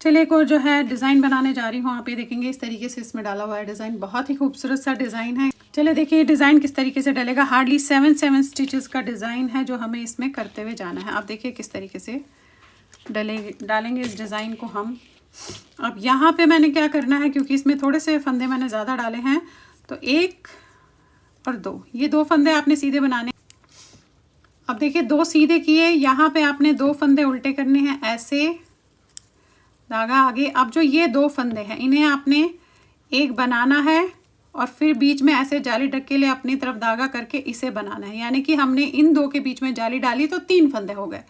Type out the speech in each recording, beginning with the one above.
चलिए एक और जो है डिज़ाइन बनाने जा रही हूँ। आप ये देखेंगे इस तरीके से इसमें डाला हुआ है डिज़ाइन, बहुत ही खूबसूरत सा डिज़ाइन है। चलिए देखिए डिज़ाइन किस तरीके से डलेगा। हार्डली 7 स्टिचेस का डिज़ाइन है जो हमें इसमें करते हुए जाना है। आप देखिए किस तरीके से डालेंगे इस डिज़ाइन को हम। अब यहाँ पे मैंने क्या करना है, क्योंकि इसमें थोड़े से फंदे मैंने ज़्यादा डाले हैं, तो 1 और 2, ये 2 फंदे आपने सीधे बनाने। अब देखिए 2 सीधे किए, यहाँ पे आपने 2 फंदे उल्टे करने हैं, ऐसे धागा आगे। अब जो ये 2 फंदे हैं इन्हें आपने एक बनाना है और फिर बीच में ऐसे जाली के लिए अपनी तरफ धागा करके इसे बनाना है। यानी कि हमने इन 2 के बीच में जाली डाली तो 3 फंदे हो गए।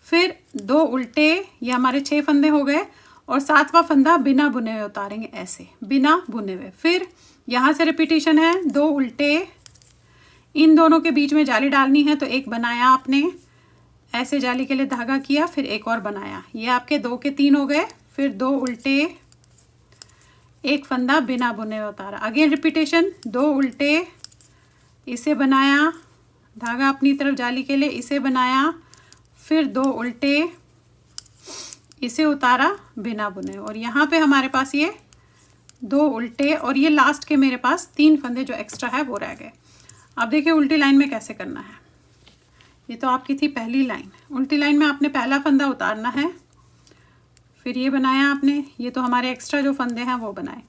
फिर 2 उल्टे, ये हमारे 6 फंदे हो गए। और 7वां फंदा बिना बुने हुए उतारेंगे, ऐसे बिना बुने हुए। फिर यहाँ से रिपीटेशन है, 2 उल्टे, इन दोनों के बीच में जाली डालनी है तो एक बनाया आपने, ऐसे जाली के लिए धागा किया, फिर एक और बनाया। ये आपके 2 के 3 हो गए। फिर 2 उल्टे, एक फंदा बिना बुने हुए उतारा, अगेन रिपीटेशन, 2 उल्टे, इसे बनाया, धागा अपनी तरफ जाली के लिए, इसे बनाया, फिर 2 उल्टे, इसे उतारा बिना बुने। और यहाँ पे हमारे पास ये 2 उल्टे और ये लास्ट के मेरे पास 3 फंदे जो एक्स्ट्रा है वो रह गए। अब देखिए उल्टी लाइन में कैसे करना है। ये तो आपकी थी पहली लाइन। उल्टी लाइन में आपने पहला फंदा उतारना है, फिर ये बनाया आपने, ये तो हमारे एक्स्ट्रा जो फंदे हैं वो बनाए।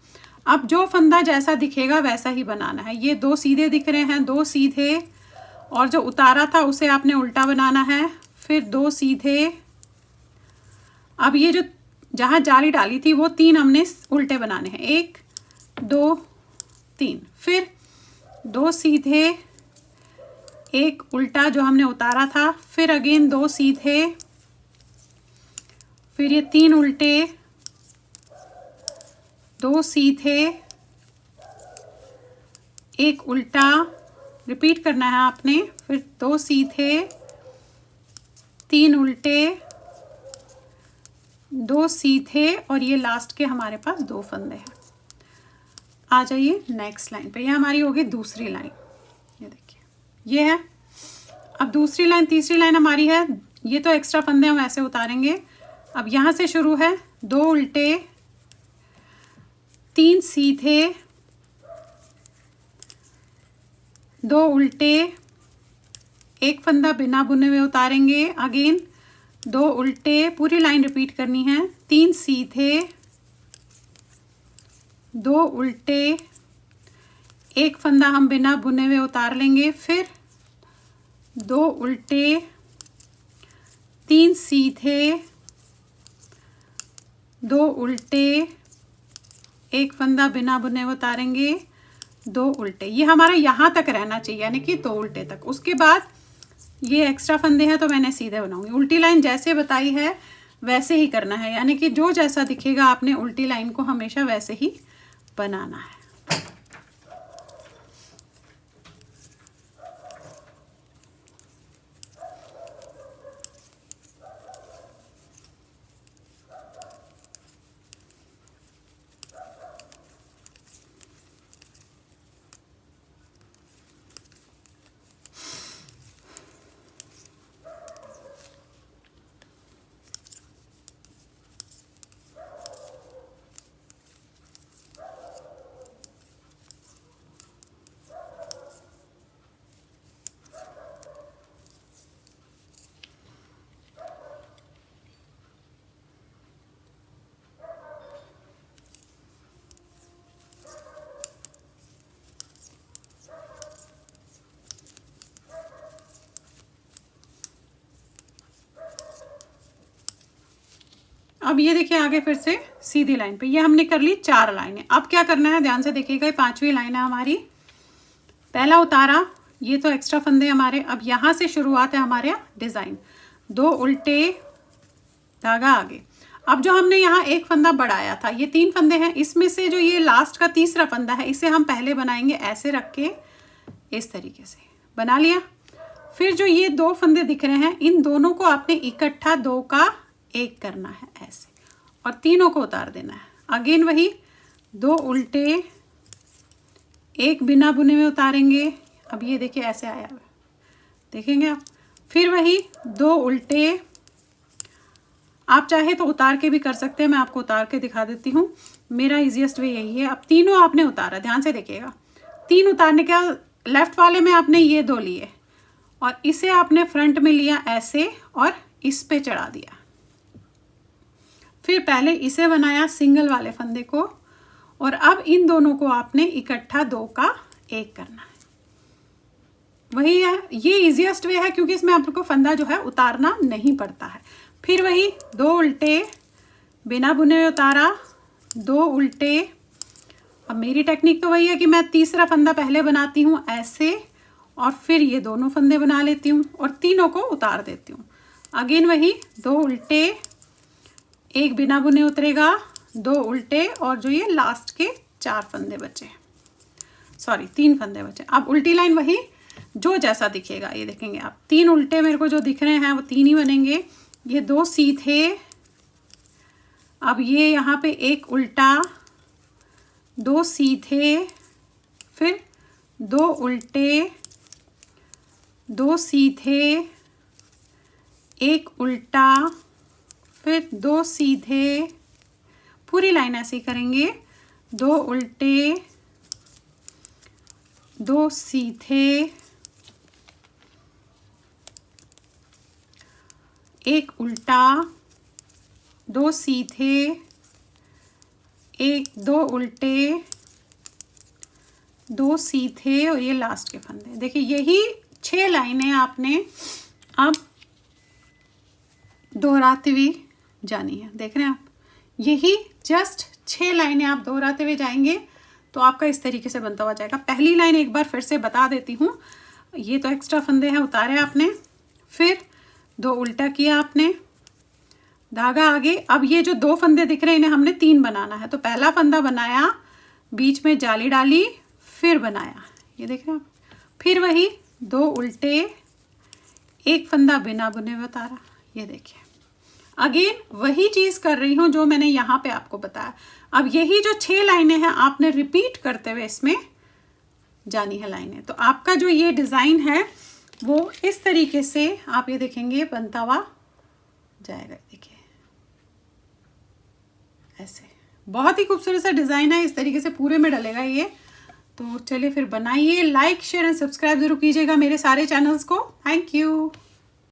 अब जो फंदा जैसा दिखेगा वैसा ही बनाना है। ये 2 सीधे दिख रहे हैं, 2 सीधे, और जो उतारा था उसे आपने उल्टा बनाना है, फिर 2 सीधे। अब ये जो जहाँ जाली डाली थी वो 3 हमने उल्टे बनाने हैं, 1 2 3, फिर 2 सीधे, एक उल्टा जो हमने उतारा था, फिर अगेन 2 सीधे, फिर ये 3 उल्टे, 2 सीधे, एक उल्टा, रिपीट करना है आपने, फिर 2 सीधे, 3 उल्टे, 2 सीधे, और ये लास्ट के हमारे पास 2 फंदे हैं। आ जाइए नेक्स्ट लाइन पे, ये हमारी होगी दूसरी लाइन। ये देखिए ये है। अब दूसरी लाइन, तीसरी लाइन हमारी है, ये तो एक्स्ट्रा फंदे हम ऐसे उतारेंगे। अब यहाँ से शुरू है, 2 उल्टे, 3 सीधे, 2 उल्टे, एक फंदा बिना बुने हुए उतारेंगे, अगेन 2 उल्टे, पूरी लाइन रिपीट करनी है, 3 सीधे, 2 उल्टे, एक फंदा हम बिना बुने हुए उतार लेंगे, फिर 2 उल्टे, 3 सीधे, 2 उल्टे, एक फंदा बिना बुने हुए उतारेंगे, 2 उल्टे। ये हमारा यहाँ तक रहना चाहिए, यानी कि 2 उल्टे तक। उसके बाद ये एक्स्ट्रा फंदे हैं तो मैंने सीधे बनाऊंगी। उल्टी लाइन जैसे बताई है वैसे ही करना है, यानी कि जो जैसा दिखेगा आपने उल्टी लाइन को हमेशा वैसे ही बनाना है। अब ये देखिए आगे फिर से सीधी लाइन पे, ये हमने कर ली 4 लाइनें। अब क्या करना है ध्यान से देखिएगा, 5वीं लाइन है हमारी। पहला उतारा, ये तो एक्स्ट्रा फंदे हमारे। अब यहाँ से शुरुआत है हमारे डिज़ाइन, 2 उल्टे, धागा आगे। अब जो हमने यहाँ एक फंदा बढ़ाया था, ये 3 फंदे हैं, इसमें से जो ये लास्ट का तीसरा फंदा है इसे हम पहले बनाएंगे, ऐसे रख के इस तरीके से बना लिया। फिर जो ये 2 फंदे दिख रहे हैं इन दोनों को आपने इकट्ठा 2 का 1 करना है ऐसे, और तीनों को उतार देना है। अगेन वही 2 उल्टे, एक बिना बुने हुए उतारेंगे। अब ये देखिए ऐसे आया हुआ, देखेंगे आप। फिर वही 2 उल्टे, आप चाहे तो उतार के भी कर सकते हैं, मैं आपको उतार के दिखा देती हूँ, मेरा इजीएस्ट वे यही है। अब तीनों आपने उतारा, ध्यान से देखिएगा, 3 उतारने के बाद लेफ्ट वाले में आपने ये 2 लिए और इसे आपने फ्रंट में लिया ऐसे और इस पे चढ़ा दिया। फिर पहले इसे बनाया सिंगल वाले फंदे को और अब इन दोनों को आपने इकट्ठा 2 का 1 करना है। वही है, ये इजीएस्ट वे है क्योंकि इसमें आपको फंदा जो है उतारना नहीं पड़ता है। फिर वही 2 उल्टे बिना बुने उतारा, 2 उल्टे। अब मेरी टेक्निक तो वही है कि मैं तीसरा फंदा पहले बनाती हूँ ऐसे और फिर ये दोनों फंदे बना लेती हूँ और तीनों को उतार देती हूँ। अगेन वही 2 उल्टे, 1 बिना बुने उतरेगा, 2 उल्टे और जो ये लास्ट के 4 फंदे बचे, सॉरी 3 फंदे बचे। अब उल्टी लाइन वही जो जैसा दिखेगा, ये देखेंगे आप 3 उल्टे मेरे को जो दिख रहे हैं वो 3 ही बनेंगे। ये 2 सीधे, अब ये यहाँ पे 1 उल्टा, 2 सीधे, फिर 2 उल्टे, 2 सीधे, 1 उल्टा, फिर 2 सीधे, पूरी लाइन ऐसे ही करेंगे, 2 उल्टे, 2 सीधे, 1 उल्टा, 2 सीधे, 2 उल्टे, 2 सीधे और ये लास्ट के फंदे। देखिए यही 6 लाइनें आपने अब दोहराते हुए जानी है। देख रहे हैं आप, यही जस्ट 6 लाइनें आप दोहराते हुए जाएंगे तो आपका इस तरीके से बनता हुआ जाएगा। पहली लाइन एक बार फिर से बता देती हूँ, ये तो एक्स्ट्रा फंदे हैं, उतारे आपने, फिर 2 उल्टा किया आपने, धागा आगे। अब ये जो 2 फंदे दिख रहे हैं इन्हें हमने 3 बनाना है, तो पहला फंदा बनाया, बीच में जाली डाली, फिर बनाया, ये देख रहे हैं आप, फिर वही 2 उल्टे, 1 फंदा बिना बुने हुए उतारा, ये देखिए। अगेन वही चीज़ कर रही हूँ जो मैंने यहाँ पे आपको बताया। अब यही जो 6 लाइनें हैं आपने रिपीट करते हुए इसमें जानी है लाइनें। तो आपका जो ये डिज़ाइन है वो इस तरीके से आप ये देखेंगे बनता हुआ जाएगा। देखिए ऐसे बहुत ही खूबसूरत सा डिज़ाइन है, इस तरीके से पूरे में डलेगा ये। तो चलिए फिर बनाइए, लाइक शेयर एंड सब्सक्राइब जरूर कीजिएगा मेरे सारे चैनल्स को। Thank you.